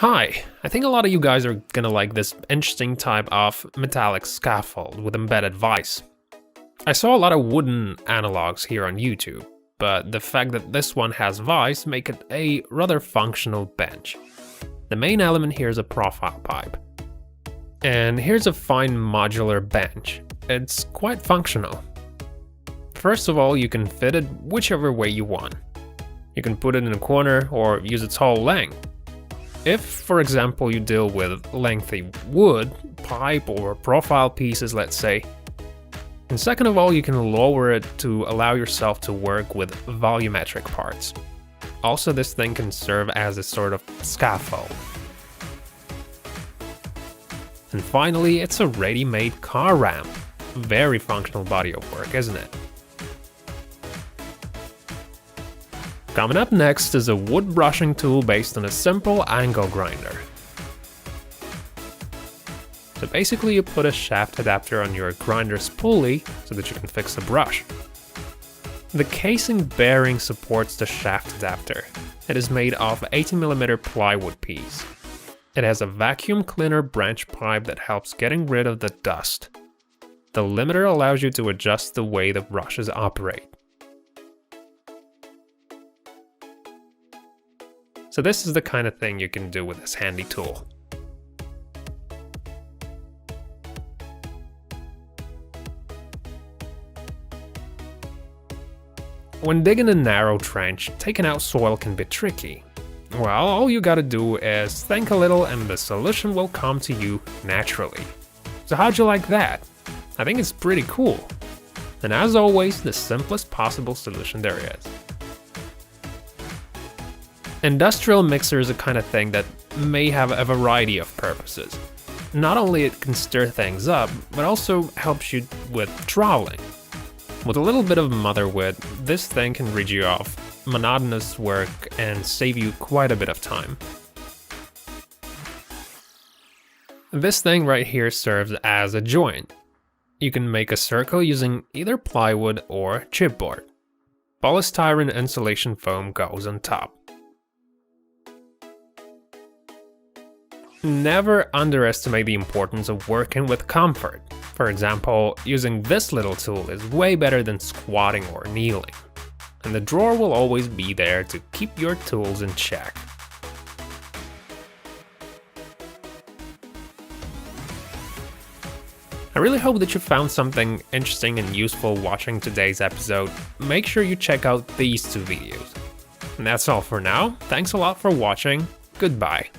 Hi, I think a lot of you guys are gonna like this interesting type of metallic scaffold with embedded vise. I saw a lot of wooden analogs here on YouTube, but the fact that this one has vise make it a rather functional bench. The main element here is a profile pipe. And here's a fine modular bench. It's quite functional. First of all, you can fit it whichever way you want. You can put it in a corner or use its whole length. If, for example, you deal with lengthy wood, pipe, or profile pieces, let's say. And second of all, you can lower it to allow yourself to work with volumetric parts. Also, this thing can serve as a sort of scaffold. And finally, it's a ready-made car ramp. Very functional body of work, isn't it? Coming up next is a wood brushing tool based on a simple angle grinder. So basically you put a shaft adapter on your grinder's pulley so that you can fix the brush. The casing bearing supports the shaft adapter. It is made of 80mm plywood piece. It has a vacuum cleaner branch pipe that helps getting rid of the dust. The limiter allows you to adjust the way the brushes operate. So this is the kind of thing you can do with this handy tool. When digging a narrow trench, taking out soil can be tricky. Well, all you gotta do is think a little and the solution will come to you naturally. So how'd you like that? I think it's pretty cool. And as always, the simplest possible solution there is. Industrial mixer is a kind of thing that may have a variety of purposes. Not only it can stir things up, but also helps you with troweling. With a little bit of mother wit, this thing can rid you of monotonous work and save you quite a bit of time. This thing right here serves as a joint. You can make a circle using either plywood or chipboard. Polystyrene insulation foam goes on top. Never underestimate the importance of working with comfort. For example, using this little tool is way better than squatting or kneeling. And the drawer will always be there to keep your tools in check. I really hope that you found something interesting and useful watching today's episode. Make sure you check out these two videos. And that's all for now. Thanks a lot for watching. Goodbye.